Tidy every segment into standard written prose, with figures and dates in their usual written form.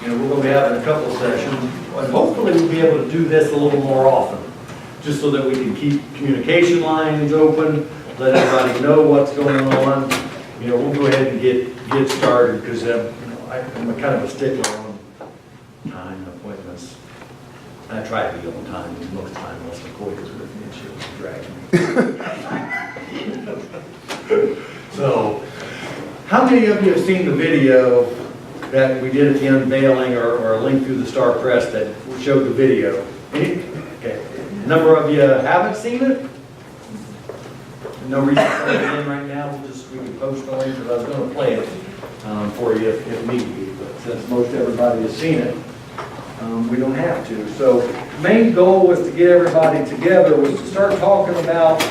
we're going to be having a couple of sessions, and hopefully we'll be able to do this a little more often, just so that we can keep communication lines open, let everybody know what's going on. We'll go ahead and get started, because I'm a kind of a stickler on time and appointments. I try to be on time, and most time unless McCoy is with me and she'll drag me. So, how many of you have seen the video that we did at the unveiling, or a link through the Star Press that showed the video? Any? Okay. A number of you haven't seen it? No reason to play it in right now. We can post the link, because I was going to play it for you if need be. But since most everybody has seen it, we don't have to. So the main goal was to get everybody together, was to start talking about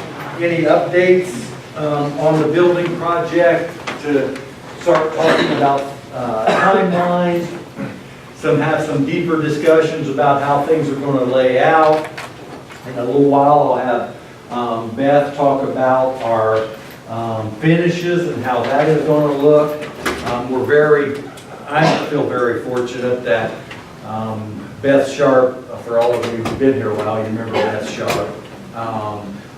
any updates on the building project, to start talking about timelines, have some deeper discussions about how things are going to lay out. In a little while, I'll have Beth talk about our finishes and how that is going to look. I feel very fortunate that Beth Sharp, for all of you who've been here a while, you remember Beth Sharp,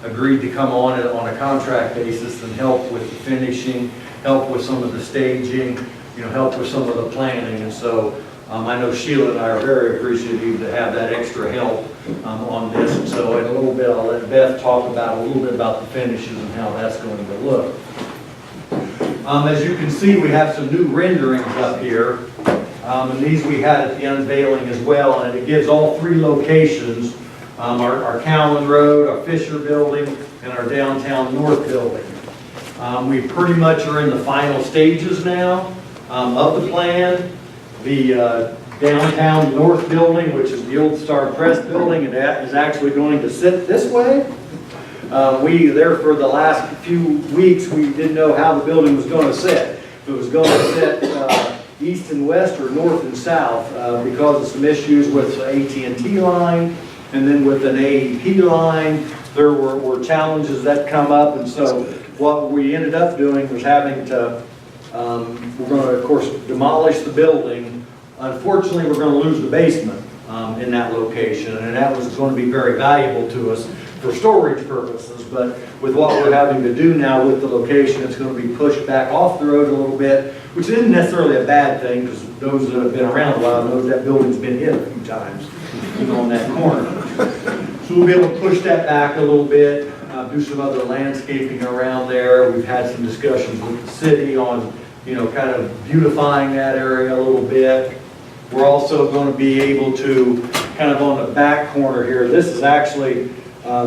agreed to come on a contract basis and help with the finishing, help with some of the staging, help with some of the planning. And so I know Sheila and I are very appreciative to have that extra help on this. And so in a little bit, I'll let Beth talk about a little bit about the finishes and how that's going to look. As you can see, we have some new renderings up here. And these we had at the unveiling as well, and it gives all three locations, our Cowan Road, our Fisher Building, and our Downtown North Building. We pretty much are in the final stages now of the plan. The Downtown North Building, which is the old Star Press building, and that is actually going to sit this way. There for the last few weeks, we didn't know how the building was going to sit. If it was going to sit east and west or north and south, because of some issues with the AT&T line and then with an AEP line. There were challenges that come up, and so what we ended up doing was having to, we're going to, of course, demolish the building. Unfortunately, we're going to lose the basement in that location, and that was going to be very valuable to us for storage purposes. But with what we're having to do now with the location, it's going to be pushed back off the road a little bit, which isn't necessarily a bad thing, because those that have been around a while know that building's been hit a few times, on that corner. So we'll be able to push that back a little bit, do some other landscaping around there. We've had some discussions with the city on, kind of beautifying that area a little bit. We're also going to be able to, kind of on the back corner here, this is actually,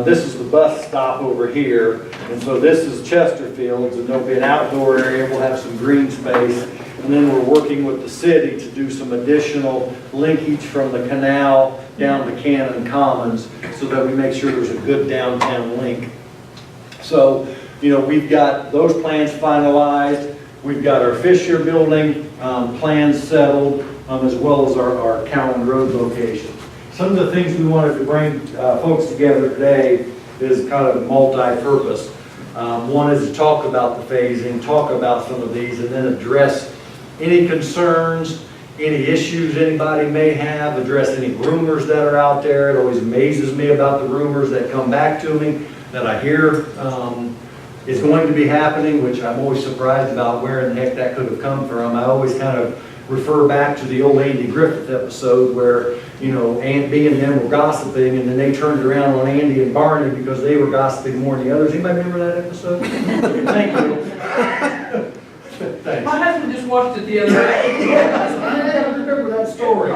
this is the bus stop over here, and so this is Chesterfield's, and there'll be an outdoor area. We'll have some green space, and then we're working with the city to do some additional linkage from the canal down to Cannon Commons, so that we make sure there's a good downtown link. So, we've got those plans finalized. We've got our Fisher Building plans settled, as well as our Cowan Road location. Some of the things we wanted to bring folks together today is kind of multi-purpose. One is to talk about the phasing, talk about some of these, and then address any concerns, any issues anybody may have, address any rumors that are out there. It always amazes me about the rumors that come back to me that I hear is going to be happening, which I'm always surprised about where in the heck that could have come from. I always kind of refer back to the old Andy Griffith episode where, Aunt B and them were gossiping, and then they turned around on Andy and Barney because they were gossiping more than the others. Anybody remember that episode? Thank you. Thanks. My husband just watched it the other day. Yes, I remember that story.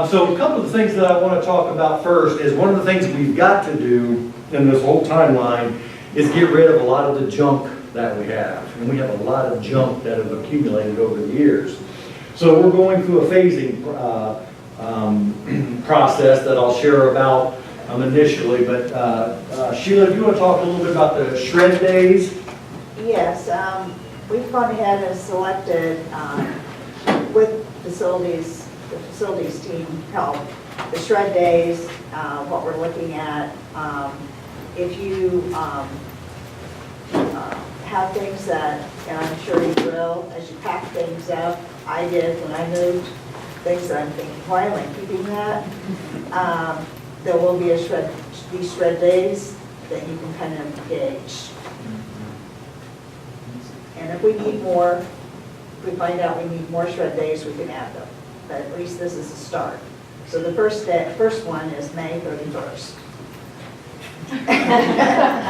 So a couple of things that I want to talk about first is one of the things we've got to do in this whole timeline is get rid of a lot of the junk that we have. And we have a lot of junk that have accumulated over the years. So we're going through a phasing process that I'll share about initially. But Sheila, do you want to talk a little bit about the shred days? Yes, we've gone ahead and selected with the facilities team help, the shred days, what we're looking at. If you have things that, and I'm sure you will, as you pack things up, I did when I moved, things that I'm thinking, why am I keeping that? There will be these shred days that you can kind of gauge. And if we need more, if we find out we need more shred days, we can add them. But at least this is a start. So the first one is May 31st.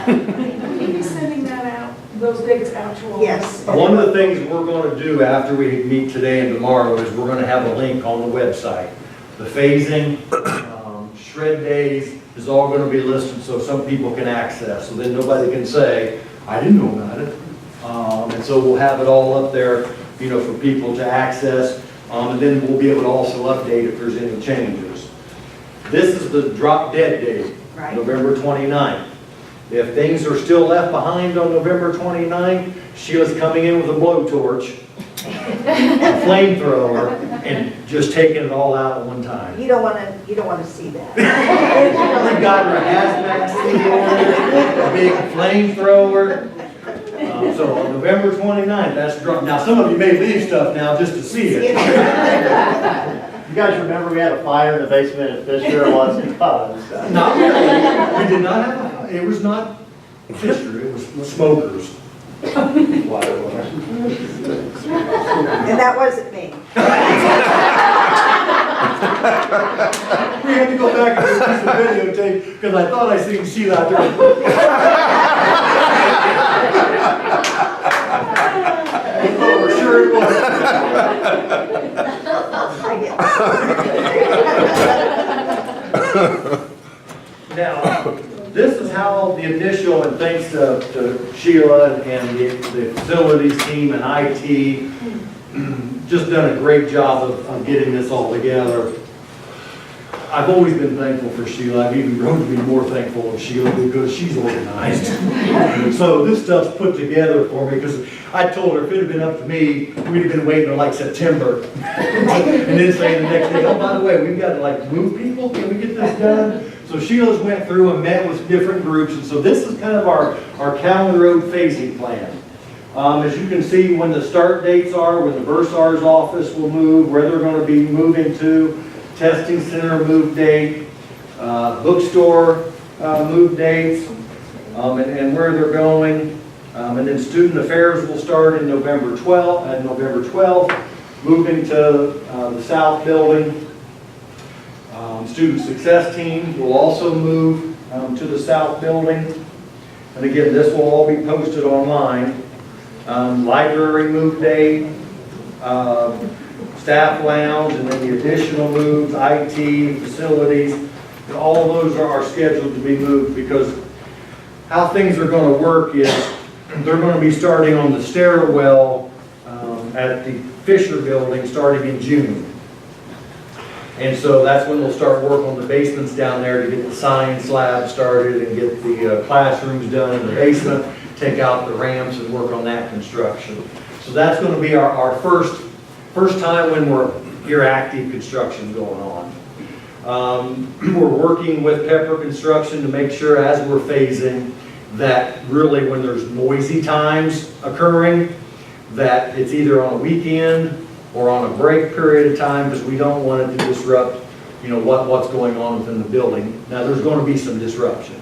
Will you be sending that out, those dates out to all? Yes. One of the things we're going to do after we meet today and tomorrow is we're going to have a link on the website. The phasing, shred days is all going to be listed so some people can access. So then nobody can say, I didn't know about it. And so we'll have it all up there, for people to access. And then we'll be able to also update if there's any changes. This is the drop dead date, Right. November 29th. If things are still left behind on November 29th, Sheila's coming in with a blowtorch, a flamethrower, and just taking it all out at one time. You don't want to see that. We've got her hazmat suit on, a big flamethrower. So on November 29th, that's drop. Now, some of you may leave stuff now just to see it. You guys remember we had a fire in the basement at Fisher once and caused? Not really. We did not have, it was not Fisher, it was smokers. And that wasn't me. We had to go back and release the videotape because I thought I seen Sheila out there. But we're sure it was. Now, this is how the initial, and thanks to Sheila and the facilities team and IT, just done a great job of getting this all together. I've always been thankful for Sheila. I've even grown to be more thankful of Sheila because she's organized. So this stuff's put together for me because I told her if it had been up to me, we'd have been waiting till like September. And then saying the next day, oh, by the way, we've got to like move people. Can we get this done? So Sheila's went through and met with different groups. And so this is kind of our Cowan Road phasing plan. As you can see, when the start dates are, when the Bursar's office will move, where they're going to be moving to, testing center move date, bookstore move dates, and where they're going. And then student affairs will start in November 12th, moving to the south building. Student success team will also move to the south building. And again, this will all be posted online. Library move date, staff lounge, and then the additional moves, IT, facilities, and all of those are scheduled to be moved because how things are going to work is they're going to be starting on the stairwell at the Fisher building starting in June. And so that's when they'll start work on the basements down there to get the sign slab started and get the classrooms done in the basement, take out the ramps and work on that construction. So that's going to be our first time when we're here active construction going on. We're working with Pepper Construction to make sure as we're phasing that really when there's noisy times occurring, that it's either on a weekend or on a break period of time because we don't want it to disrupt, what's going on within the building. Now there's going to be some disruption.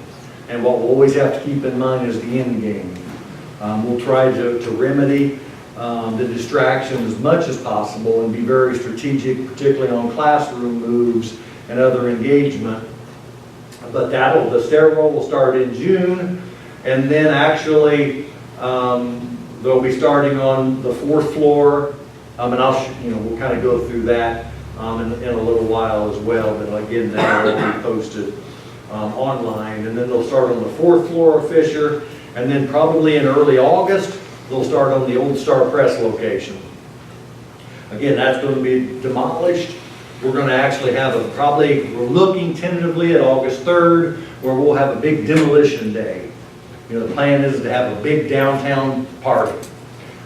And what we'll always have to keep in mind is the end game. We'll try to remedy the distraction as much as possible and be very strategic, particularly on classroom moves and other engagement. But the stairwell will start in June, and then actually they'll be starting on the 4th floor, and we'll kind of go through that in a little while as well. But again, that will be posted online, and then they'll start on the 4th floor of Fisher, and then probably in early August they'll start on the old Star Press location. Again, that's going to be demolished. We're going to actually have we're looking tentatively at August 3rd, where we'll have a big demolition day. The plan is to have a big downtown party.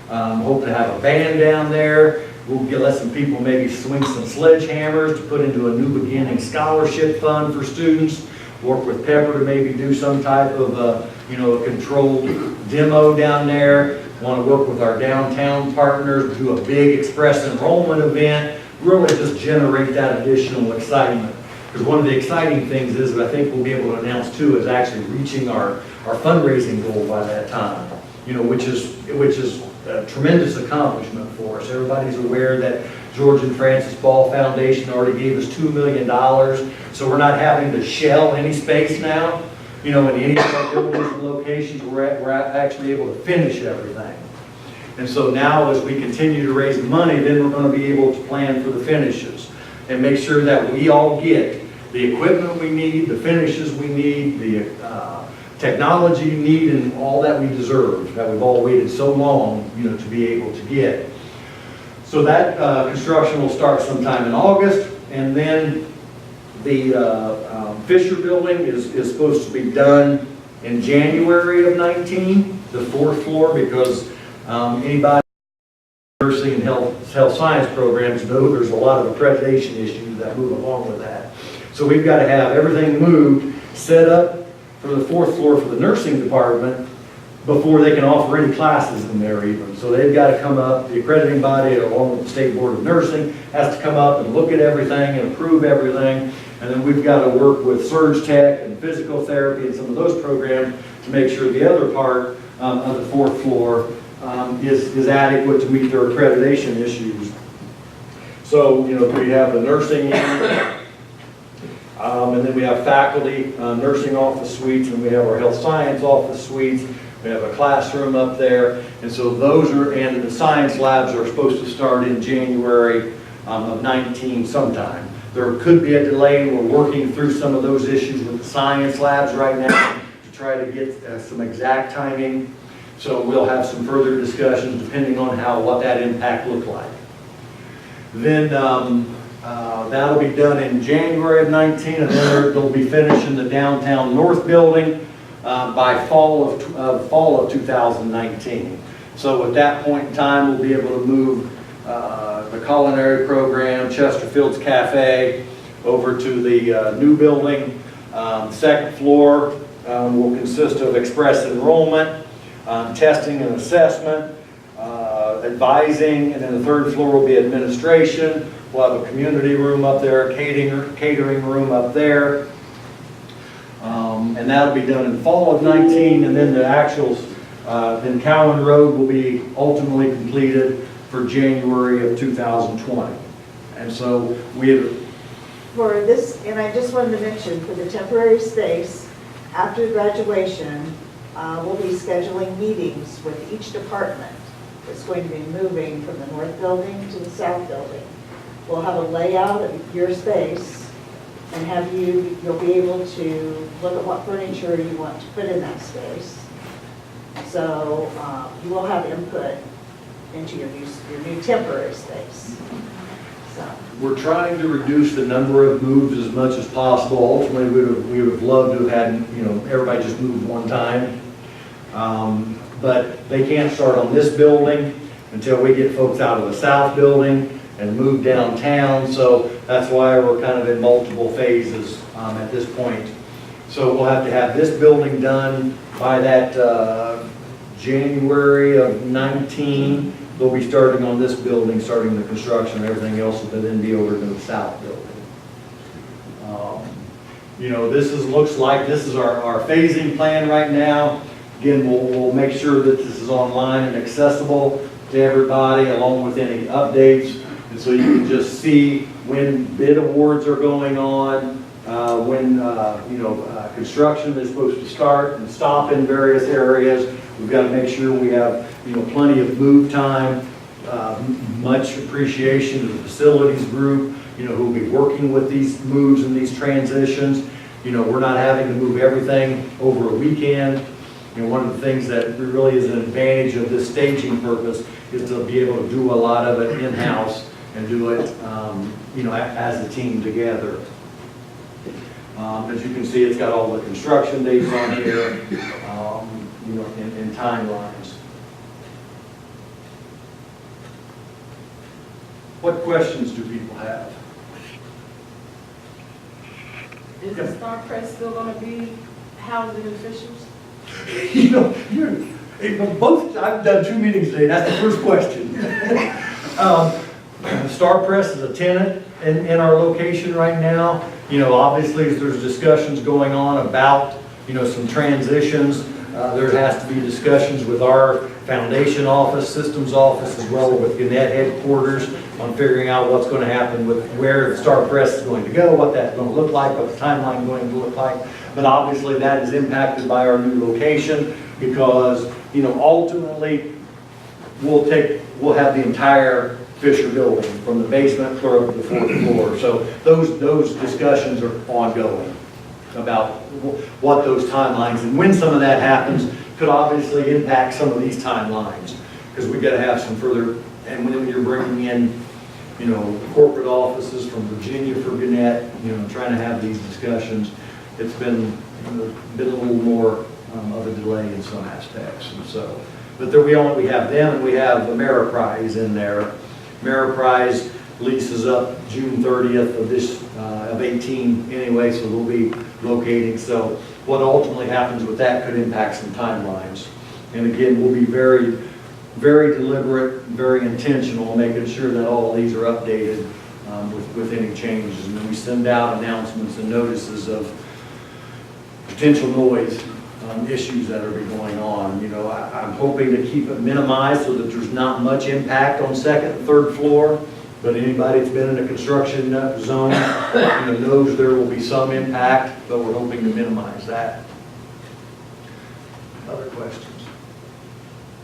Hope to have a band down there. We'll let some people maybe swing some sledgehammers to put into a New Beginning scholarship fund for students. Work with Pepper to maybe do some type of a controlled demo down there. Want to work with our downtown partners to do a big express enrollment event really just generate that additional excitement. Because one of the exciting things is, that I think we'll be able to announce too, is actually reaching our fundraising goal by that time. You know, which is a tremendous accomplishment for us. Everybody's aware that George and Francis Ball Foundation already gave us $2 million, so we're not having to shell any space now. You know, in any of our buildings and locations, we're actually able to finish everything. And so now, as we continue to raise the money, then we're going to be able to plan for the finishes and make sure that we all get the equipment we need, the finishes we need, the technology you need, and all that we deserve, that we've all waited so long, you know, to be able to get. So that construction will start sometime in August, and then the Fisher building is supposed to be done in January of 19, the 4th floor, because anybody nursing and health science programs know there's a lot of accreditation issues that move along with that. So we've got to have everything moved, set up for the 4th floor for the nursing department before they can offer any classes in there even. So they've got to come up, the accrediting body along with the State Board of Nursing has to come up and look at everything and approve everything. And then we've got to work with surge tech and physical therapy and some of those programs to make sure the other part of the 4th floor is adequate to meet their accreditation issues. So, you know, we have the nursing unit, and then we have faculty nursing office suites, and we have our health science office suites. We have a classroom up there, and so those are, and the science labs are supposed to start in January of 19 sometime. There could be a delay. We're working through some of those issues with the science labs right now to try to get some exact timing. So we'll have some further discussions depending on what that impact looked like. Then that'll be done in January of 19, and then they'll be finishing the downtown north building by fall of 2019. So at that point in time, we'll be able to move the culinary program, Chesterfield's Cafe, over to the new building. Second floor will consist of express enrollment, testing and assessment, advising, and then the third floor will be administration. We'll have a community room up there, catering room up there. And that'll be done in fall of 19, and then the actuals, then Cowan Road will be ultimately completed for January of 2020. And so we have... For this, and I just wanted to mention, for the temporary space, after graduation, we'll be scheduling meetings with each department that's going to be moving from the north building to the south building. We'll have a layout of your space and you'll be able to look at what furniture you want to put in that space. So you will have input into your new temporary space. So we're trying to reduce the number of moves as much as possible. Ultimately, we would have loved to have had, you know, everybody just move one time. But they can't start on this building until we get folks out of the south building and move downtown. So that's why we're kind of in multiple phases at this point. So we'll have to have this building done by that January of 19. They'll be starting on this building, starting the construction, and everything else will then be over to the south building. You know, looks like this is our phasing plan right now. Again, we'll make sure that this is online and accessible to everybody, along with any updates. And so you can just see when bid awards are going on, when construction is supposed to start and stop in various areas. We've got to make sure we have, you know, plenty of move time. Much appreciation to the facilities group, you know, who will be working with these moves and these transitions. You know, we're not having to move everything over a weekend. You know, one of the things that really is an advantage of this staging purpose is to be able to do a lot of it in-house and do it, you know, as a team together. As you can see, it's got all the construction dates on here, you know, and timelines. What questions do people have? Is the Star Press still gonna be housing officials? You know, I've done 2 meetings today, that's the first question. Star Press is a tenant in our location right now. Obviously, there's discussions going on about, some transitions. There has to be discussions with our foundation office, systems office, as well with Gannett headquarters on figuring out what's going to happen with where Star Press is going to go, what that's going to look like, what the timeline is going to look like. But obviously, that is impacted by our new location because, ultimately, we'll have the entire Fisher building from the basement clear up to the 4th floor. So those discussions are ongoing about what those timelines and when some of that happens could obviously impact some of these timelines because we've got to have some further, and when you're bringing in, corporate offices from Virginia for Gannett, trying to have these discussions, it's been a little more of a delay in some aspects. And so, but there we have them and we have Ameriprise in there. Ameriprise leases up June 30th of 18 anyway, so they'll be locating. So what ultimately happens with that could impact some timelines. And again, we'll be very, very deliberate, very intentional, making sure that all of these are updated with any changes. And then we send out announcements and notices of potential noise issues that are going on. I'm hoping to keep it minimized so that there's not much impact on 2nd and 3rd floor. But anybody that's been in a construction zone, knows there will be some impact, but we're hoping to minimize that. Other questions?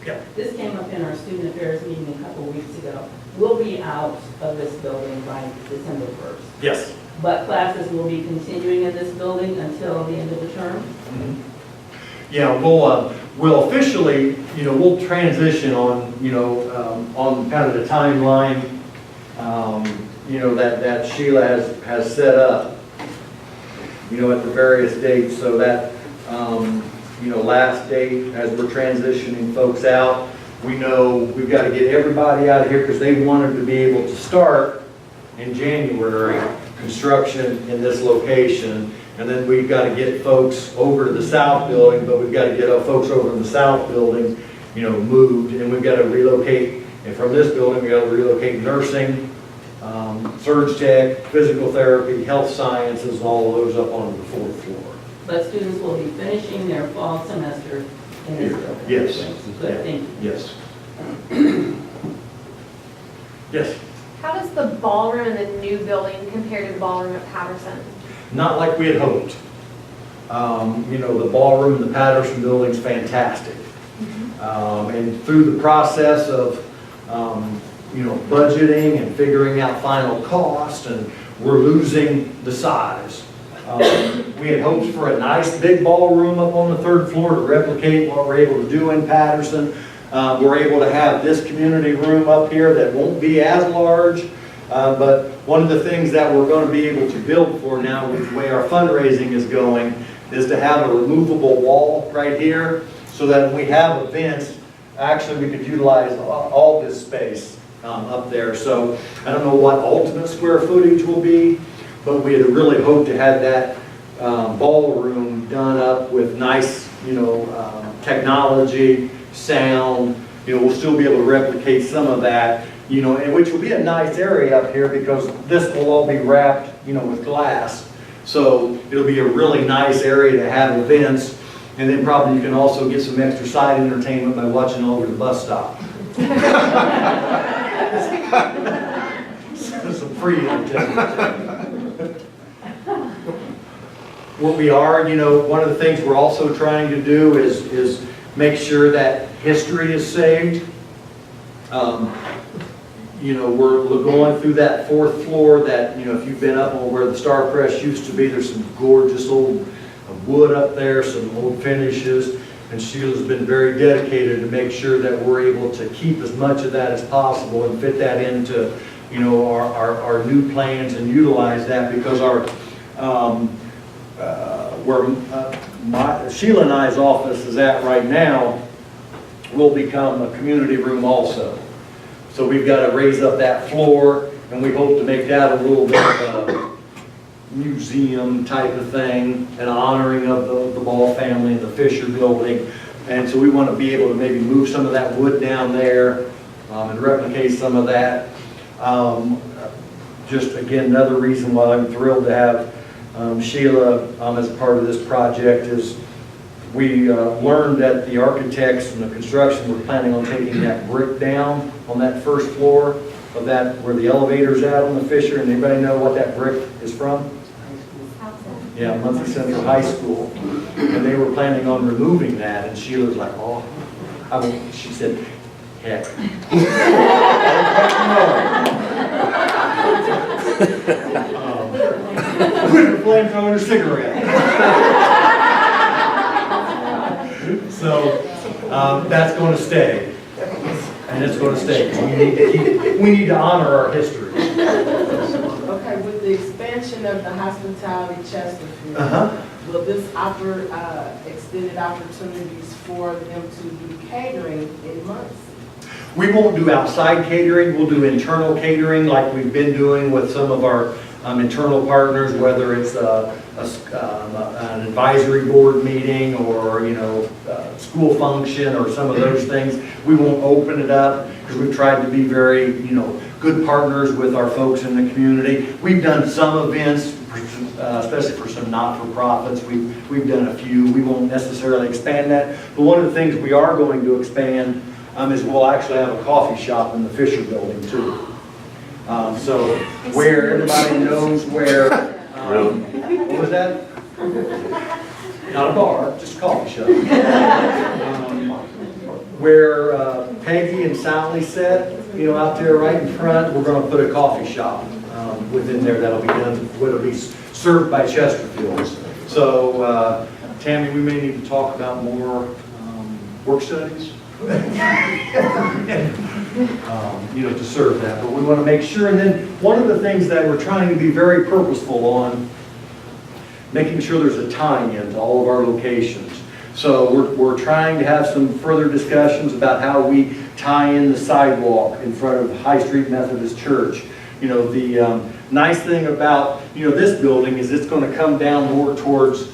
Yeah. This came up in our student affairs meeting a couple weeks ago. We'll be out of this building by December 1st. Yes. But classes will be continuing in this building until the end of the term? Mm-hmm. Yeah, we'll officially, we'll transition on, on kind of the timeline, that Sheila has set up, at the various dates, so that, last date, as we're transitioning folks out, we know we've got to get everybody out of here because they wanted to be able to start in January construction in this location. And then we've got to get folks over to the south building, but we've got to get our folks over in the south building, moved. And we've got to relocate, and from this building, we've got to relocate nursing, surge tech, physical therapy, health sciences, all of those up onto the 4th floor. But students will be finishing their fall semester in this building? Yes. Good, thank you. Yes. Yes. How does the ballroom in the new building compare to the ballroom at Patterson? Not like we had hoped. The ballroom in the Patterson building's fantastic. And through the process of, budgeting and figuring out final cost, and we're losing the size. We had hopes for a nice big ballroom up on the 3rd floor to replicate what we're able to do in Patterson. We're able to have this community room up here that won't be as large. But one of the things that we're going to be able to build for now, with the way our fundraising is going, is to have a removable wall right here so that when we have events, actually we could utilize all this space up there. So I don't know what ultimate square footage will be, but we had really hoped to have that ballroom done up with nice, technology, sound. We'll still be able to replicate some of that. And which will be a nice area up here because this will all be wrapped, with glass. So it'll be a really nice area to have events. And then probably you can also get some extra side entertainment by watching over the bus stop. Some free entertainment. What we are, one of the things we're also trying to do is make sure that history is saved. We're going through that 4th floor that, if you've been up on where the Star Press used to be, there's some gorgeous old wood up there, some old finishes, and Sheila's been very dedicated to make sure that we're able to keep as much of that as possible and fit that into, our new plans and utilize that because where Sheila and I's office is at right now will become a community room also. So we've got to raise up that floor, and we hope to make that a little bit of a museum type of thing, an honoring of the Ball family and the Fisher building. And so we want to be able to maybe move some of that wood down there and replicate some of that. just again, another reason why I'm thrilled to have Sheila as part of this project is we learned that the architects and the construction were planning on taking that brick down on that first floor of that, where the elevator's at on the Fisher, and anybody know what that brick is from? Yeah, Muncie Central High School. And they were planning on removing that, and Sheila was like, oh, she said, heck. Quit her flamethrower and a cigarette. So, that's going to stay. And it's going to stay. We need to honor our history. Okay, with the expansion of the hospitality Chesterfield, will this offer extended opportunities for them to do catering in Muncie? We won't do outside catering, we'll do internal catering like we've been doing with some of our internal partners, whether it's an advisory board meeting or, school function or some of those things. We won't open it up because we've tried to be very, good partners with our folks in the community. We've done some events, especially for some not-for-profits. We've done a few. We won't necessarily expand that. But one of the things we are going to expand is we'll actually have a coffee shop in the Fisher building too. So where everybody knows where, what was that? Not a bar, just a coffee shop. Where Peggy and Sally sit, out there right in front, we're going to put a coffee shop within there that'll be done, that'll be served by Chesterfields. So, Tammy, we may need to talk about more work studies. To serve that, but we want to make sure. And then one of the things that we're trying to be very purposeful on, making sure there's a tie-in to all of our locations. So we're trying to have some further discussions about how we tie in the sidewalk in front of High Street Methodist Church. The nice thing about this building is it's going to come down more towards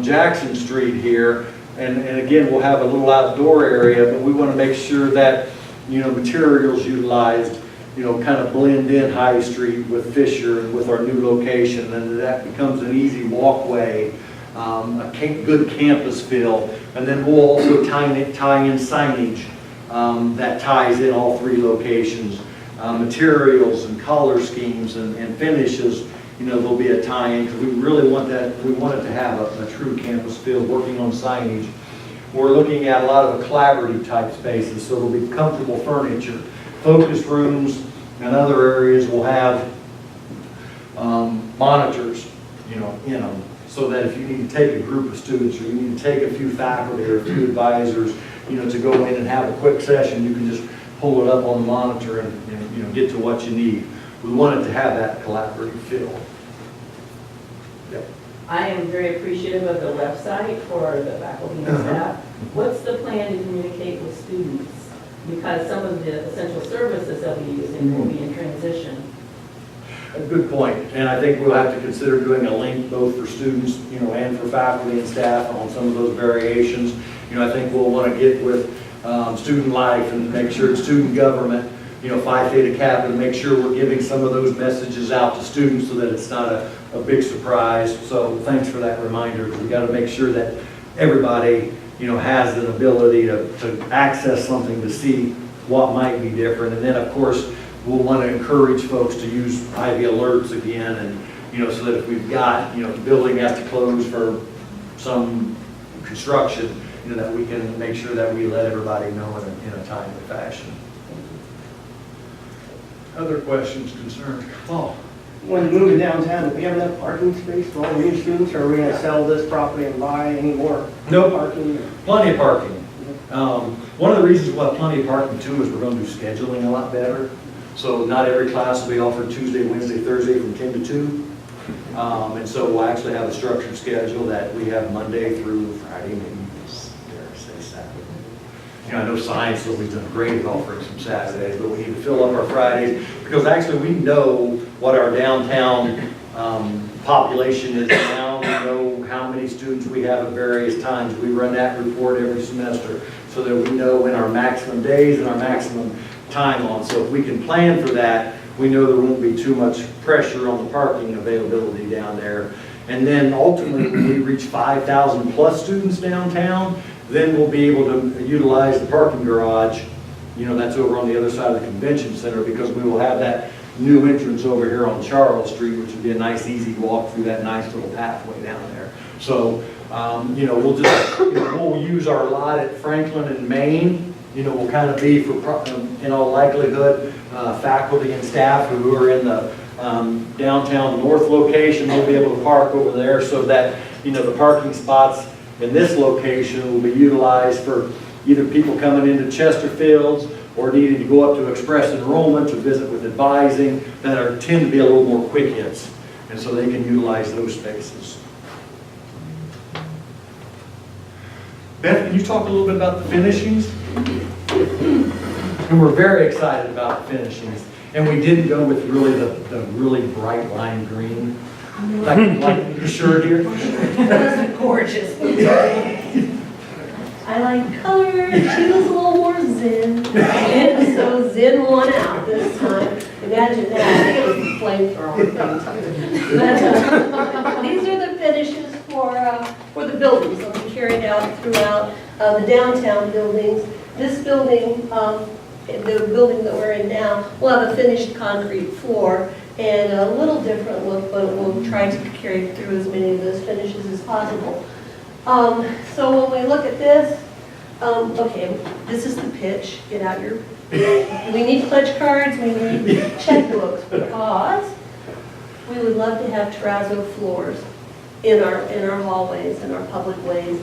Jackson Street here. And again, we'll have a little outdoor area, but we want to make sure that, materials utilized, kind of blend in High Street with Fisher and with our new location, and that becomes an easy walkway, a good campus feel. And then we'll also tie in signage that ties in all three locations. Materials and color schemes and finishes, there'll be a tie-in because we really want that. We want it to have a true campus feel. Working on signage, we're looking at a lot of collaborative type spaces, so there'll be comfortable furniture, focus rooms, and other areas will have monitors, in them, so that if you need to take a group of students or you need to take a few faculty or a few advisors, to go in and have a quick session, you can just pull it up on the monitor and get to what you need. We want it to have that collaborative feel. Yep. I am very appreciative of the website for the faculty and staff. What's the plan to communicate with students? Because some of the essential services that we use will be in transition. A good point, and I think we'll have to consider doing a link both for students, and for faculty and staff on some of those variations. I think we'll want to get with student life and make sure it's student government, Phi Theta Kappa, and make sure we're giving some of those messages out to students so that it's not a big surprise. So thanks for that reminder. We got to make sure that everybody, has an ability to access something to see what might be different. And then, of course, we'll want to encourage folks to use Ivy alerts again, and so that if we've got the building has to close for some construction, that we can make sure that we let everybody know in a timely fashion. Other questions, concerns? Oh. When moving downtown, do we have enough parking space for all the new students, or are we going to sell this property and buy any more No parking? Plenty of parking. One of the reasons we'll have plenty of parking too is we're going to do scheduling a lot better. So not every class will be offered Tuesday, Wednesday, Thursday from 10 to 2. And so we'll actually have a structured schedule that we have Monday through Friday, maybe dare say Saturday. I know science has always done great at offering some Saturdays, but we need to fill up our Fridays because actually we know what our downtown population is now. We know how many students we have at various times. We run that report every semester so that we know when our maximum days and our maximum time on. So if we can plan for that, we know there won't be too much pressure on the parking availability down there. And then ultimately, when we reach 5,000 plus students downtown, then we'll be able to utilize the parking garage. You know, that's over on the other side of the convention center, because we will have that new entrance over here on Charles Street, which would be a nice, easy walk through that nice little pathway down there. So, you know, we'll just, you know, we'll use our lot at Franklin and Main. You know, will kind of be for, in all likelihood, faculty and staff who are in the downtown north location will be able to park over there, so that, you know, the parking spots in this location will be utilized for either people coming into Chesterfields or needing to go up to express enrollment to visit with advising that tend to be a little more quick hits. And so they can utilize those spaces. Beth, can you talk a little bit about the finishings? And we're very excited about the finishings. And we didn't go with really the really bright lime green, like your shirt here. That's gorgeous. I like color. She was a little more zen. And so zen won out this time. Imagine that. I think it was the flamethrower thing. But these are the finishes for the buildings. They'll be carried out throughout the downtown buildings. This building, the building that we're in now, will have a finished concrete floor and a little different look, but we'll try to carry through as many of those finishes as possible. So when we look at this, okay, this is the pitch. Get out your, we need pledge cards, we need checkbooks, because we would love to have terrazzo floors in our hallways, in our public ways.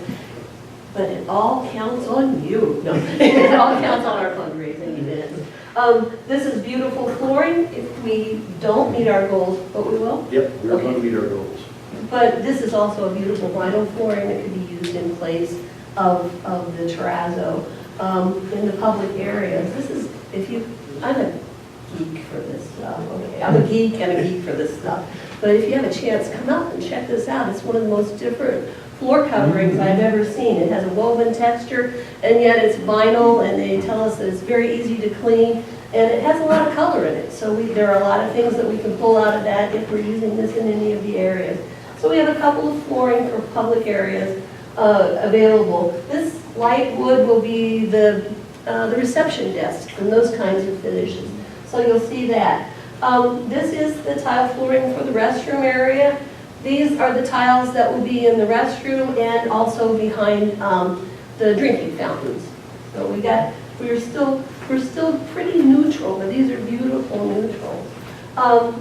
But it all counts on you. No, it all counts on our fundraising events. This is beautiful flooring. If we don't meet our goals, but we will. Yep, we're going to meet our goals. But this is also a beautiful vinyl flooring that could be used in place of the terrazzo in the public areas. This is, I'm a geek for this stuff. Okay, I'm a geek and a geek for this stuff. But if you have a chance, come out and check this out. It's one of the most different floor coverings I've ever seen. It has a woven texture, and yet it's vinyl, and they tell us that it's very easy to clean, and it has a lot of color in it. So there are a lot of things that we can pull out of that if we're using this in any of the areas. So we have a couple of flooring for public areas available. This light wood will be the reception desks and those kinds of finishes. So you'll see that. This is the tile flooring for the restroom area. These are the tiles that will be in the restroom and also behind the drinking fountains. So we're still pretty neutral, but these are beautiful neutrals.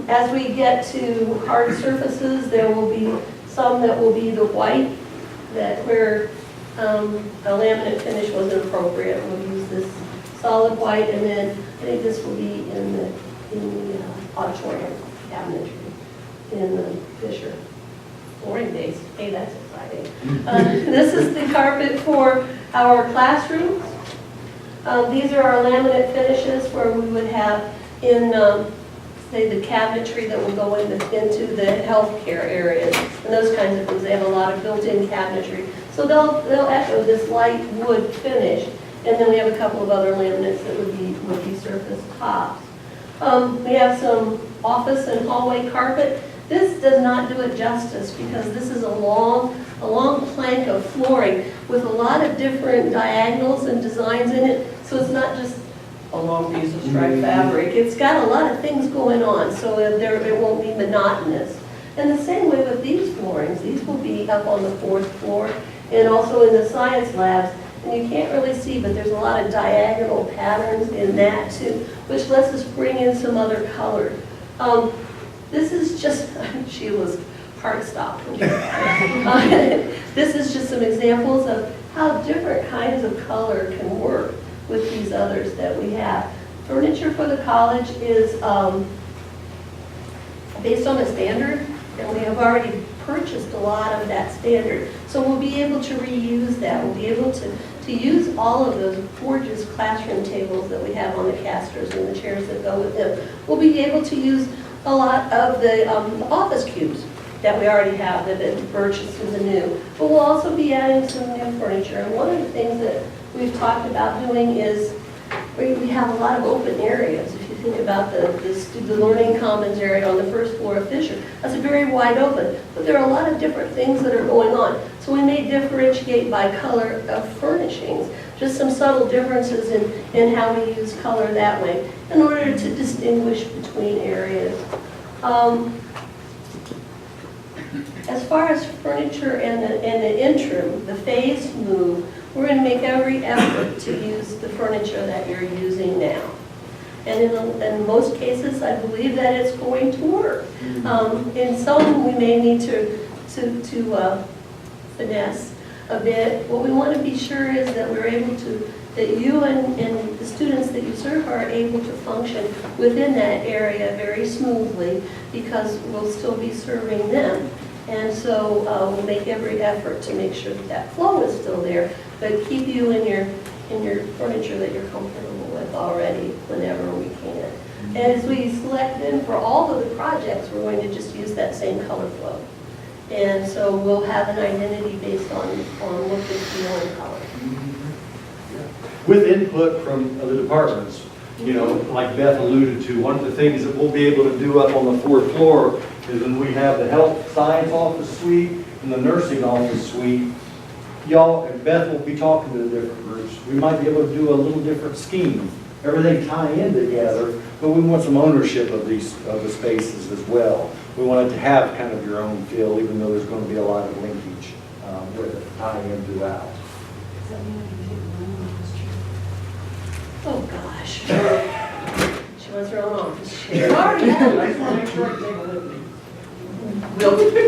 As we get to hard surfaces, there will be some that will be the white, that where a laminate finish wasn't appropriate. We'll use this solid white, and then I think this will be in the auditorium cabinetry in the Fisher. Flooring days. Hey, that's exciting. This is the carpet for our classrooms. These are our laminate finishes where we would have in, say, the cabinetry that will go into the healthcare areas and those kinds of things. They have a lot of built-in cabinetry. So they'll echo this light wood finish. And then we have a couple of other laminates that would be surface tops. We have some office and hallway carpet. This does not do it justice because this is a long plank of flooring with a lot of different diagonals and designs in it. So it's not just a long piece of striped fabric. It's got a lot of things going on, so it won't be monotonous. And the same way with these floorings. These will be up on the 4th floor and also in the science labs. And you can't really see, but there's a lot of diagonal patterns in that too, which lets us bring in some other color. This is just, Sheila's heart stopped. This is just some examples of how different kinds of color can work with these others that we have. Furniture for the college is based on a standard, and we have already purchased a lot of that standard. So we'll be able to reuse that. We'll be able to use all of those gorgeous classroom tables that we have on the casters and the chairs that go with them. We'll be able to use a lot of the office cubes that we already have that have been purchased as a new. But we'll also be adding some new furniture. And one of the things that we've talked about doing is we have a lot of open areas. If you think about the learning commons area on the first floor of Fisher. That's very wide open, but there are a lot of different things that are going on. So we may differentiate by color of furnishings, just some subtle differences in how we use color that way in order to distinguish between areas. As far as furniture and the interim, the phased move, we're going to make every effort to use the furniture that you're using now. And in most cases, I believe that it's going to work. In some, we may need to finesse a bit. What we want to be sure is that we're able to, that you and the students that you serve are able to function within that area very smoothly, because we'll still be serving them. And so we'll make every effort to make sure that that flow is still there, but keep you in your furniture that you're comfortable with already whenever we can. And as we select them for all of the projects, we're going to just use that same color flow. And so we'll have an identity based on look and feel and color. With input from the departments, you know, like Beth alluded to, one of the things that we'll be able to do up on the 4th floor is when we have the health science office suite and the nursing office suite, y'all, and Beth will be talking to the different groups. We might be able to do a little different scheme, everything tie in together, but we want some ownership of the spaces as well. We want it to have kind of your own feel, even though there's going to be a lot of linkage with it, tying in throughout. Oh, gosh. She wants her own office chair.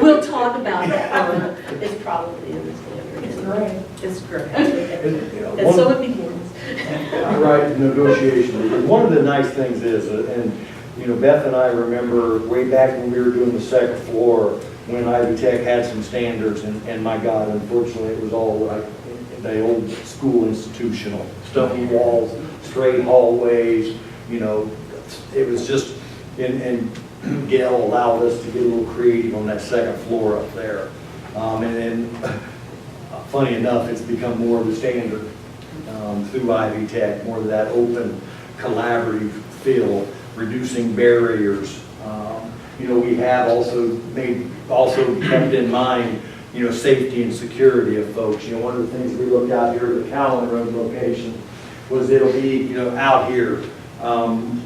We'll talk about that. It's probably in the standard. It's great. It's great. And so it begins. Right, negotiation. One of the nice things is, and you know, Beth and I remember way back when we were doing the 2nd floor, when Ivy Tech had some standards, and my God, unfortunately, it was all like the old school institutional, stone walls, straight hallways, you know, it was just, and Gail allowed us to get a little creative on that 2nd floor up there. And then, funny enough, it's become more of the standard through Ivy Tech, more of that open, collaborative feel, reducing barriers. You know, we have also kept in mind, you know, safety and security of folks. You know, one of the things we looked out here at the Cowan Road location was it'll be, you know, out here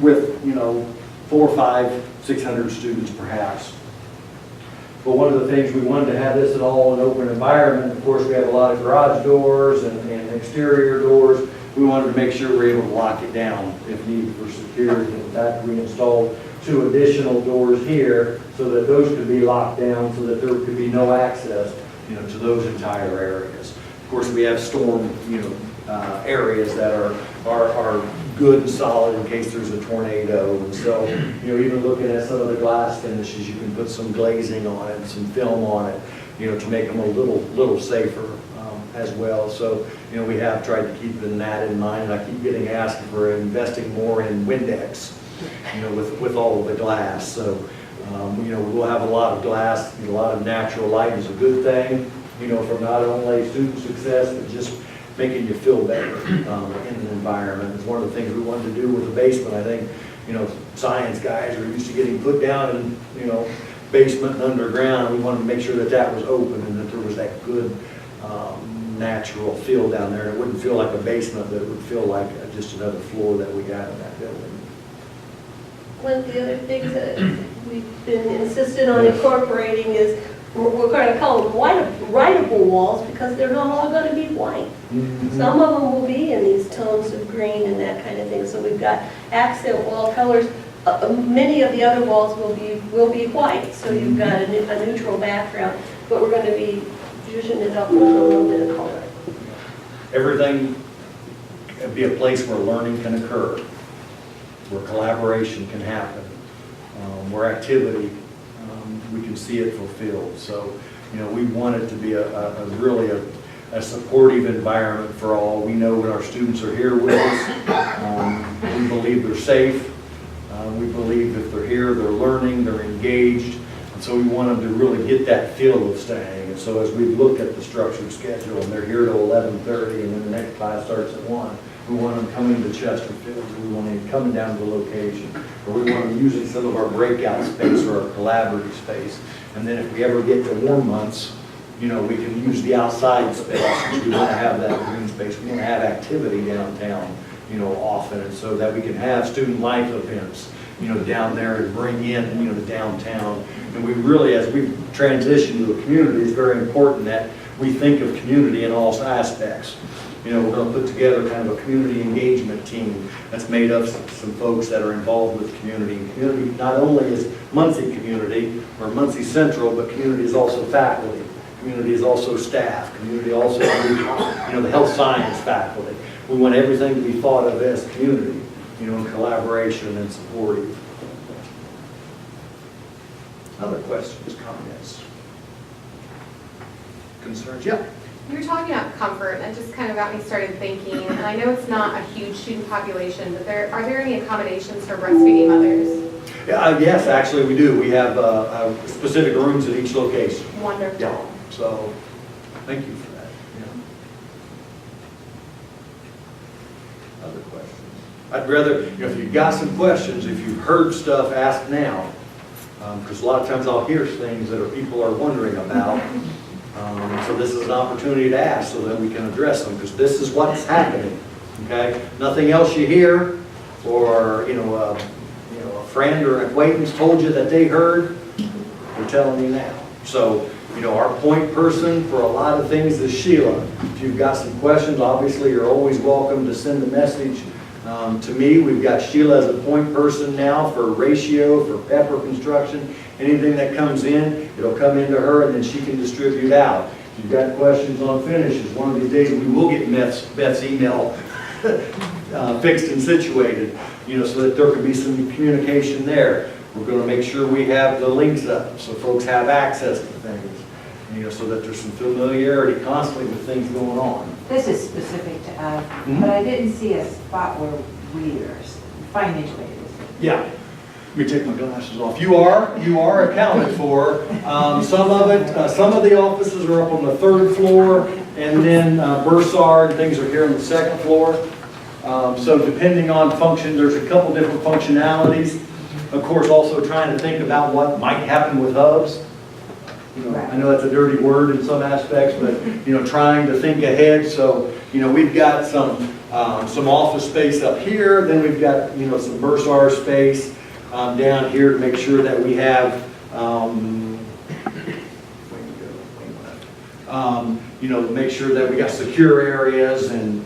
with, you know, 400, 500, 600 students perhaps. But one of the things we wanted to have this at all an open environment. Of course, we have a lot of garage doors and exterior doors. We wanted to make sure we're able to lock it down if needed for security. In fact, we installed 2 additional doors here so that those could be locked down so that there could be no access, you know, to those entire areas. Of course, we have storm, you know, areas that are good and solid in case there's a tornado. And so, you know, even looking at some of the glass finishes, you can put some glazing on it and some film on it, you know, to make them a little safer as well. So, you know, we have tried to keep that in mind. And I keep getting asked for investing more in Windex, you know, with all of the glass. So, you know, we'll have a lot of glass, a lot of natural light is a good thing, you know, for not only student success, but just making you feel better in an environment. It's one of the things we wanted to do with the basement. I think, you know, science guys are used to getting put down in, you know, basement and underground. We wanted to make sure that that was open and that there was that good natural feel down there. It wouldn't feel like a basement, but it would feel like just another floor that we got in that building. One of the other things that we've been insistent on incorporating is we're going to call them writable walls because they're not all going to be white. Mm-hmm. Some of them will be in these tones of green and that kind of thing. So we've got accent wall colors. Many of the other walls will be white. So you've got a neutral background, but we're going to be zhuzhing it up with a little bit of color. Everything be a place where learning can occur, where collaboration can happen, where activity, we can see it fulfilled. So, you know, we want it to be really a supportive environment for all. We know when our students are here with us, we believe they're safe. We believe if they're here, they're learning, they're engaged. And so we want them to really get that feel of staying. And so as we look at the structured schedule, and they're here till 11:30, and then the next class starts at 1, We want them coming to Chesterfield, we want them coming down to the location, or we want them using some of our breakout space or our collaborative space. And then if we ever get to warm months, we can use the outside space, because we want to have that green space. We want to have activity downtown, often, and so that we can have student life events, down there to bring in, the downtown. And we really, as we transition to a community, it's very important that we think of community in all aspects. We're going to put together kind of a community engagement team that's made up of some folks that are involved with community. And community not only is Muncie community or Muncie Central, but community is also faculty. Community is also staff. Community also, the health science faculty. We want everything to be thought of as community, in collaboration and supportive. Other questions, comments, concerns? Yeah. You were talking about comfort, and that just kind of got me started thinking, and I know it's not a huge student population, but are there any accommodations for breastfeeding mothers? Yes, actually we do. We have specific rooms at each location. Wonderful. Yeah, so thank you for that. Yeah. Other questions? I'd rather, if you've got some questions, if you've heard stuff, ask now. Because a lot of times I'll hear things that people are wondering about. So this is an opportunity to ask so that we can address them, because this is what's happening, okay? Nothing else you hear, or, a friend or an acquaintance told you that they heard, we're telling you now. So, our point person for a lot of things is Sheila. If you've got some questions, obviously you're always welcome to send a message to me. We've got Sheila as a point person now for ratio, for pepper construction. Anything that comes in, it'll come into her, and then she can distribute out. If you've got questions on finishes, one of these days we will get Beth's email fixed and situated, so that there can be some communication there. We're going to make sure we have the links up so folks have access to things, so that there's some familiarity constantly with things going on. This is specific to us, but I didn't see a spot where readers, financial aid is. Yeah. Let me take my glasses off. You are accounted for. Some of the offices are up on the 3rd floor, and then Bursar and things are here on the 2nd floor. So depending on function, there's a couple different functionalities. Of course, also trying to think about what might happen with hubs. I know that's a dirty word in some aspects, but trying to think ahead. So we've got some office space up here. Then we've got some Bursar space down here to make sure that we have make sure that we got secure areas, and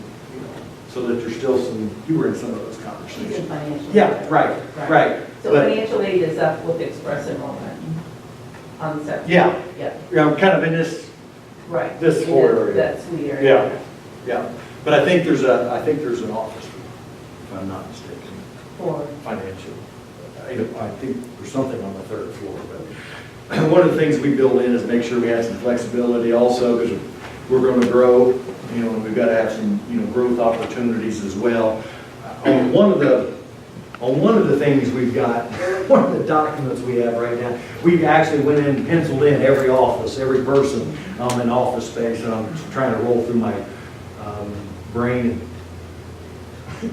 so that there's still some. You were in some of those conversations. Yeah, right. So financial aid is up with express enrollment on the second. Yeah. I'm kind of in this floor area. That sweet area. Yeah. But I think there's an office, if I'm not mistaken, For financial. I think there's something on the 3rd floor, but one of the things we build in is make sure we have some flexibility also, because we're going to grow, and we've got to have some, growth opportunities as well. On one of the things we've got, one of the documents we have right now, we actually went in and penciled in every office, every person in office space, and I'm trying to roll through my brain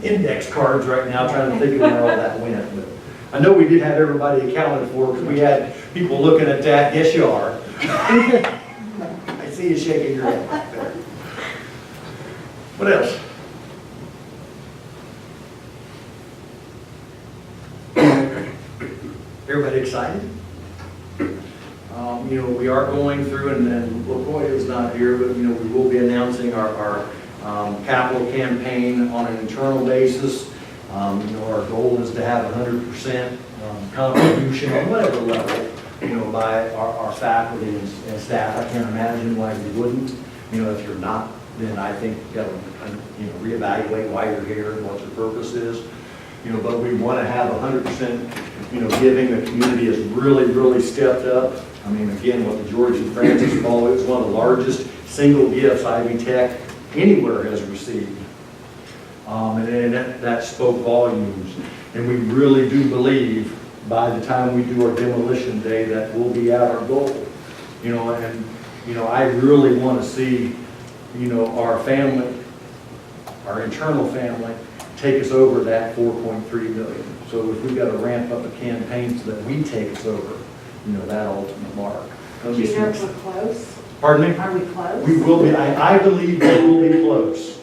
index cards right now, trying to think of where all that went. But I know we did have everybody accounted for, because we had people looking at that. Yes, you are. I see you shaking your head back there. What else? Everybody excited? We are going through, and then LaCoya's not here, but we will be announcing our capital campaign on an internal basis. Our goal is to have 100% contribution on whatever level, by our faculty and staff. I can't imagine why we wouldn't. If you're not, then I think you got to reevaluate why you're here and what your purpose is. But we want to have 100%, giving. The community has really stepped up. I mean, again, what the George and Francis Ball is one of the largest single gifts Ivy Tech anywhere has received. And that spoke volumes. And we really do believe by the time we do our demolition day that we'll be at our goal. I really want to see, our family our internal family, take us over that 4.3 million. So if we've got to ramp up a campaign so that we take us over, that ultimate mark. Do you know if we're close? Pardon me? Are we close? We will be, I believe we will be close.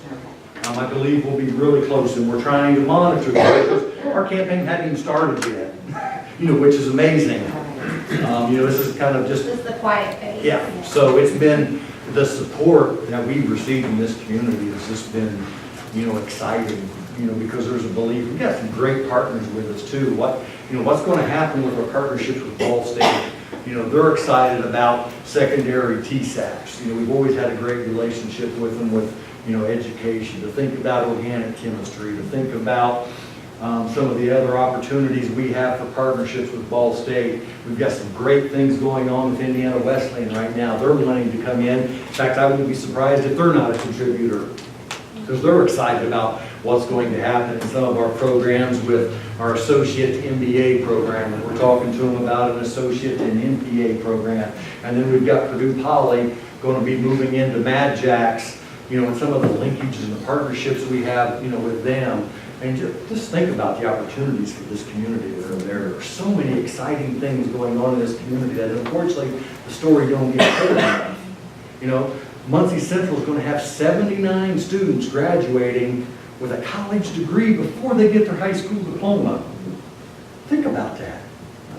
I believe we'll be really close, and we're trying to monitor that because our campaign hadn't even started yet, which is amazing. This is kind of just. This is the quiet phase. Yeah, so it's been, the support that we've received in this community has just been, exciting, because there's a belief, we've got some great partners with us too. What's going to happen with our partnerships with Ball State? They're excited about secondary TSAPs. We've always had a great relationship with them with, education, to think about organic chemistry, to think about some of the other opportunities we have for partnerships with Ball State. We've got some great things going on with Indiana Wesleyan right now. They're wanting to come in. In fact, I wouldn't be surprised if they're not a contributor, because they're excited about what's going to happen in some of our programs with our associate MBA program. And we're talking to them about an associate and MPA program. And then we've got Purdue Poly going to be moving into Mad Jacks, and some of the linkages and the partnerships we have, with them. And just think about the opportunities for this community that are there. There are so many exciting things going on in this community that unfortunately the story don't get told enough. Muncie Central is going to have 79 students graduating with a college degree before they get their high school diploma. Think about that.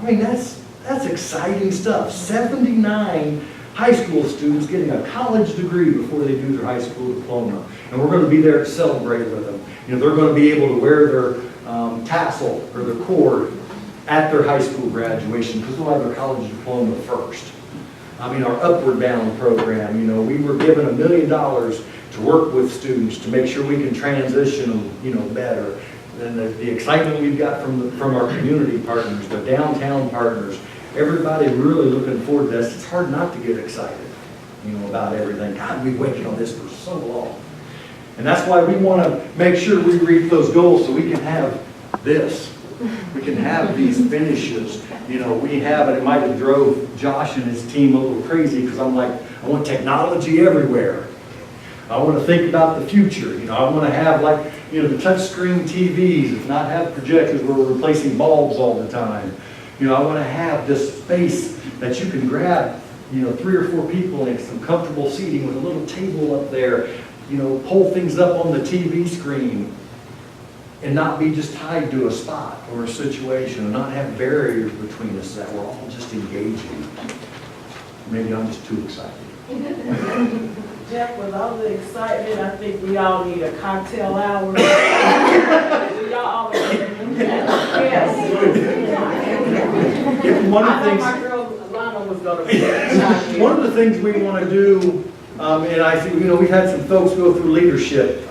I mean, that's exciting stuff. 79 high school students getting a college degree before they do their high school diploma. And we're going to be there to celebrate with them. They're going to be able to wear their tassel or their cord at their high school graduation because they'll have their college diploma first. Our Upward Bound program, we were given $1 million to work with students to make sure we can transition them, better. And the excitement we've got from our community partners, the downtown partners, everybody really looking forward to this. It's hard not to get excited, about everything. God, we've waited on this for so long. And that's why we want to make sure we reach those goals so we can have this. We can have these finishes. We have it. It might have drove Josh and his team a little crazy because I'm like, I want technology everywhere. I want to think about the future. I want to have the touchscreen TVs, if not have projectors where we're replacing bulbs all the time. I want to have this space that you can grab, 3 or 4 people in some comfortable seating with a little table up there, pull things up on the TV screen and not be just tied to a spot or a situation and not have barriers between us that we're all just engaging. Maybe I'm just too excited. Jeff, with all the excitement, I think we all need a cocktail hour. We all yes. One of the I things, thought my girl Lana was going to be one of the things we want to do, and I think, we've had some folks go through leadership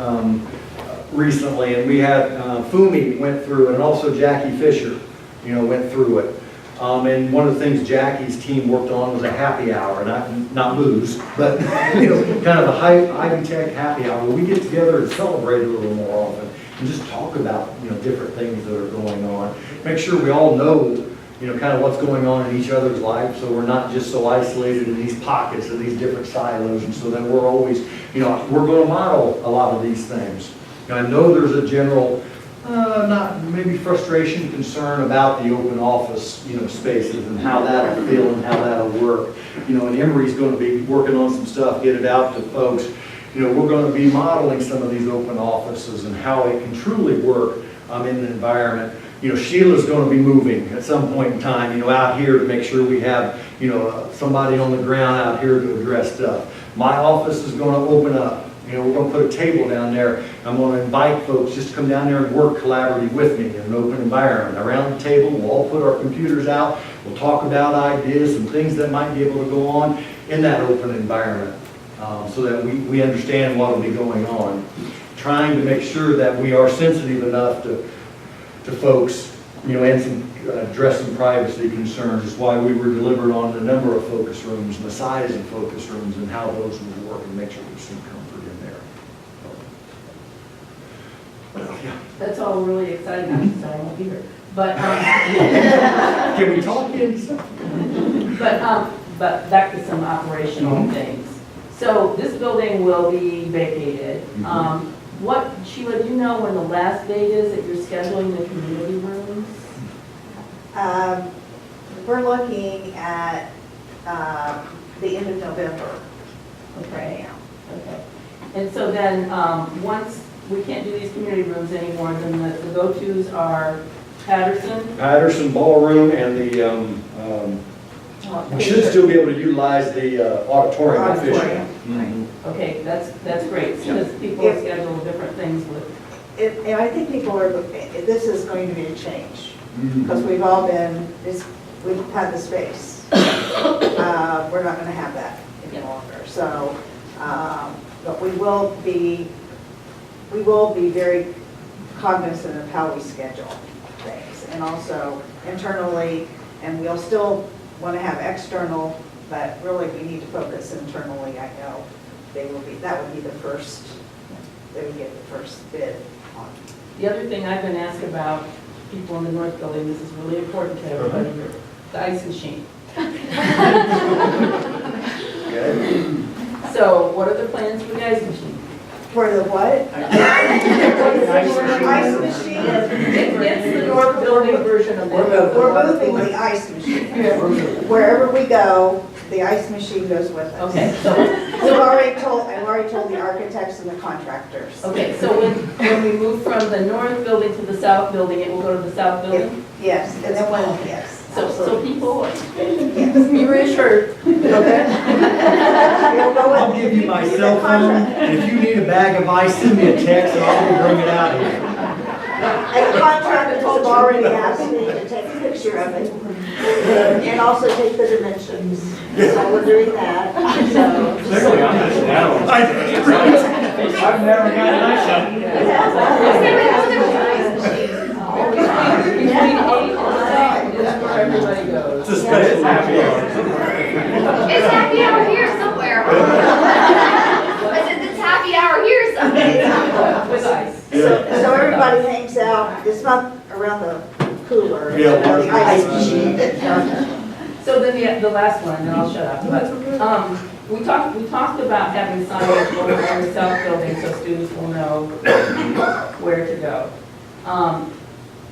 recently, and we had Fumi went through, and also Jackie Fisher, went through it. And one of the things Jackie's team worked on was a happy hour, not booze, but kind of a Ivy Tech happy hour where we get together and celebrate a little more often and just talk about different things that are going on. Make sure we all know kind of what's going on in each other's lives, so we're not just so isolated in these pockets of these different silos, and so that we're always, we're going to model a lot of these things. I know there's a general, not maybe frustration, concern about the open office, spaces and how that'll feel and how that'll work. And Emory's going to be working on some stuff, get it out to folks. We're going to be modeling some of these open offices and how it can truly work in an environment. Sheila's going to be moving at some point in time, out here to make sure we have, somebody on the ground out here to address stuff. My office is going to open up. We're going to put a table down there. I'm going to invite folks just to come down there and work collaboratively with me in an open environment. Around the table, we'll all put our computers out. We'll talk about ideas and things that might be able to go on in that open environment so that we understand what will be going on. Trying to make sure that we are sensitive enough to folks, and address some privacy concerns. Is why we were delivered on the number of focus rooms and the size of focus rooms and how those would work and make sure we see comfort in there. Well, yeah. That's all really exciting. I'm sorry, I won't be here. But, Can we talk in? but back to some operational things. So this building will be vacated. What, Sheila, do you know when the last date is that you're scheduling the community rooms? We're looking at the end of November. Okay. Okay. And so then, once we can't do these community rooms anymore, then the go-tos are Patterson Ballroom and the, we should still be able to utilize the auditorium Auditorium. efficiently. Okay, that's great, because people schedule different things with, And I think people are, this is going to be a change, because we've all been, we've had the space. We're not gonna have that any longer, so, but we will be very cognizant of how we schedule things, and also internally, and we'll still want to have external, but really we need to focus internally. I know that would be the first, they would get the first bid on. the other thing I've been asked about, people in the North Building, this is really important to everybody here, the ice machine. So what are the plans for the ice machine? For the what? Ice machine? It's the North Building version of it. We're moving the ice machine. Wherever we go, the ice machine goes with us. Okay, so, I've already told the architects and the contractors. okay, so when we move from the North Building to the South Building, it will go to the South Building? Yes, and then when, yes. So people, Yes. be reassured, okay? It'll go with- I'll give you my cell phone, and if you need a bag of ice, send me a text and I'll bring it out here. And the contractors have already asked me to take a picture of it and also take the dimensions. So we're doing that. So. Clearly, I'm missing out on. I've never got an ice shop. Between 8 and 9 is where everybody goes. It's a special happy hour. It's happy hour here somewhere. I said, it's happy hour here somewhere. With ice. So everybody hangs out, it's not around the cooler, it's Yeah. around the ice machine. So then the last one, and then I'll shut up. But we talked about having signage over on the South Building so students will know where to go.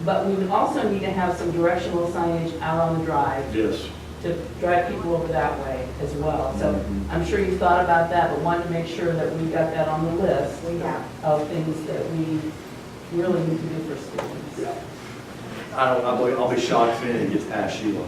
But we would also need to have some directional signage out on the drive Yes. to drive people over that way as well. So I'm sure you've thought about that, but wanted to make sure that we got that on the list We have. of things that we really need to do for students. I'll be shocked if anything gets past Sheila.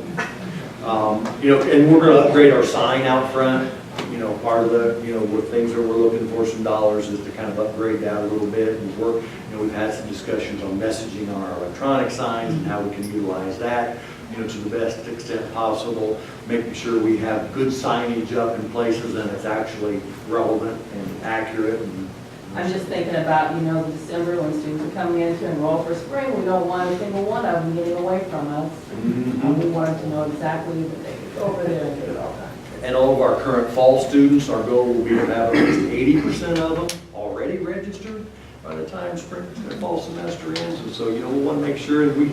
You know, and we're gonna upgrade our sign out front. You know, part of the, you know, what things that we're looking for some dollars is to kind of upgrade that a little bit and work. You know, we've had some discussions on messaging on our electronic signs and how we can utilize that, you know, to the best extent possible, making sure we have good signage up in places and it's actually relevant and accurate. And I'm just thinking about, you know, December when students are coming in to enroll for spring, we don't want a single one of them getting away from us. We want them to know exactly that they can go over there and get it all done. And all of our current fall students, our goal will be to have at least 80% of them already registered by the time spring and fall semester ends. And so, you know, we want to make sure that we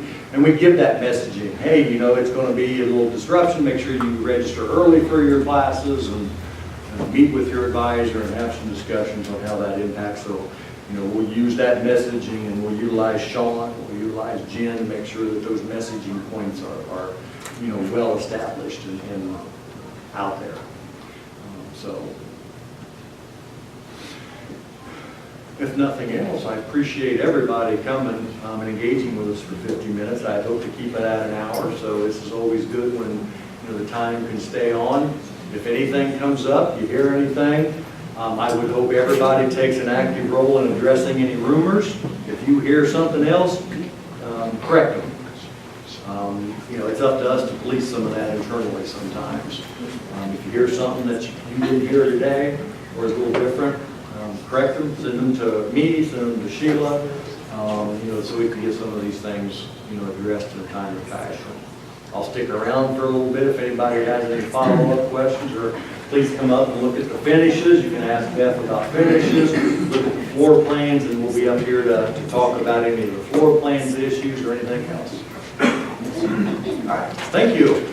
give that messaging. Hey, you know, it's going to be a little disruption. Make sure you register early for your classes and meet with your advisor and have some discussions on how that impacts. So, you know, we'll use that messaging and we'll utilize Sean, we'll utilize Jen to make sure that those messaging points are you know, well established and out there. So, if nothing else, I appreciate everybody coming and engaging with us for 50 minutes. I hope to keep it at an hour, so this is always good when, you know, the time can stay on. If anything comes up, you hear anything, I would hope everybody takes an active role in addressing any rumors. If you hear something else, correct them. You know, it's up to us to police some of that internally sometimes. If you hear something that you didn't hear today or is a little different, correct them, send them to me, send them to Sheila, you know, so we can get some of these things, you know, addressed in a timely fashion. I'll stick around for a little bit if anybody has any follow-up questions, or please come up and look at the finishes. You can ask Beth about finishes, look at the floor plans, and we'll be up here to talk about any of the floor plans issues or anything else. All right, thank you.